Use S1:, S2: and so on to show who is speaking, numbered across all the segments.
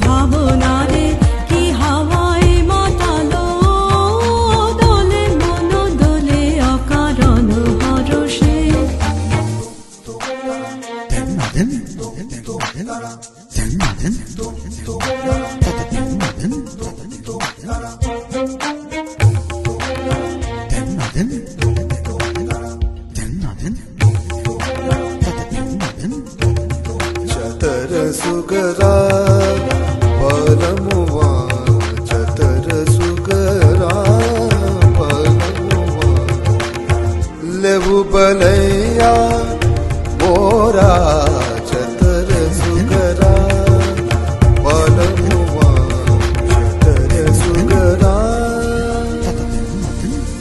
S1: ভাবনারে কি হাওয়ায় মাতালো দোলে মন দোলে অকারণ হরষে
S2: चतर सुगरा पलमुवा चतर सुगरा पलमुवा लेवु बलैया मोरा चतर सुगरा पलमुवा चतर सुगरा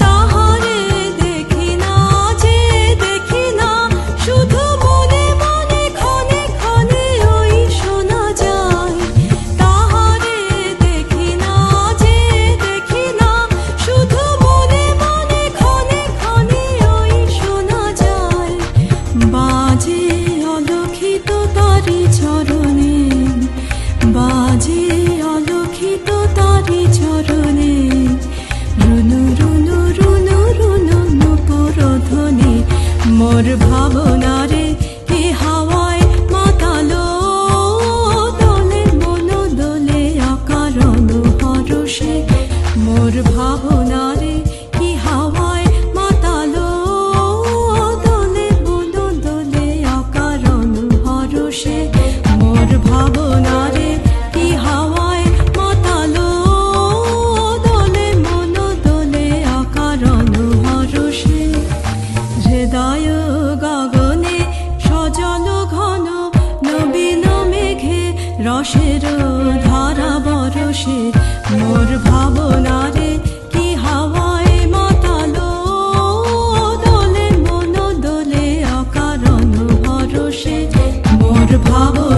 S1: তাহারে দেখি না যে দেখি না শুধু মনে মনে ক্ষণে ক্ষণে ওই শোনা যায় তাহারে দেখি না যে দেখি না শুধু মনে মনে ক্ষণে ক্ষণে ওই শোনা যায় বাজে অলক্ষিত তারি চরণে বাজে অলক্ষিত তারি চরণে রুনু রুনু রুনু রুনু নুপুরধ্বনি মোর ভাবনারে হে হাওয়ায় মাতালো দোলে মন দোলে অকারণ হরষে মোর ভাবনারে কি হাওয়ায় মাতালো দোলে মন দোলে অকারণ হরষে মোর ভাবনারে কি হাওয়ায় মাতালো দোলে মন দোলে অকারণ হরষে হৃদয় গগনে সজল ঘন নবীন মেঘে রসের ধারা বরষে মোর ভাবনারে কি হাওয়ায় মাতালো দোলে মন দোলে অকারণ হরষে মোর ভাবনা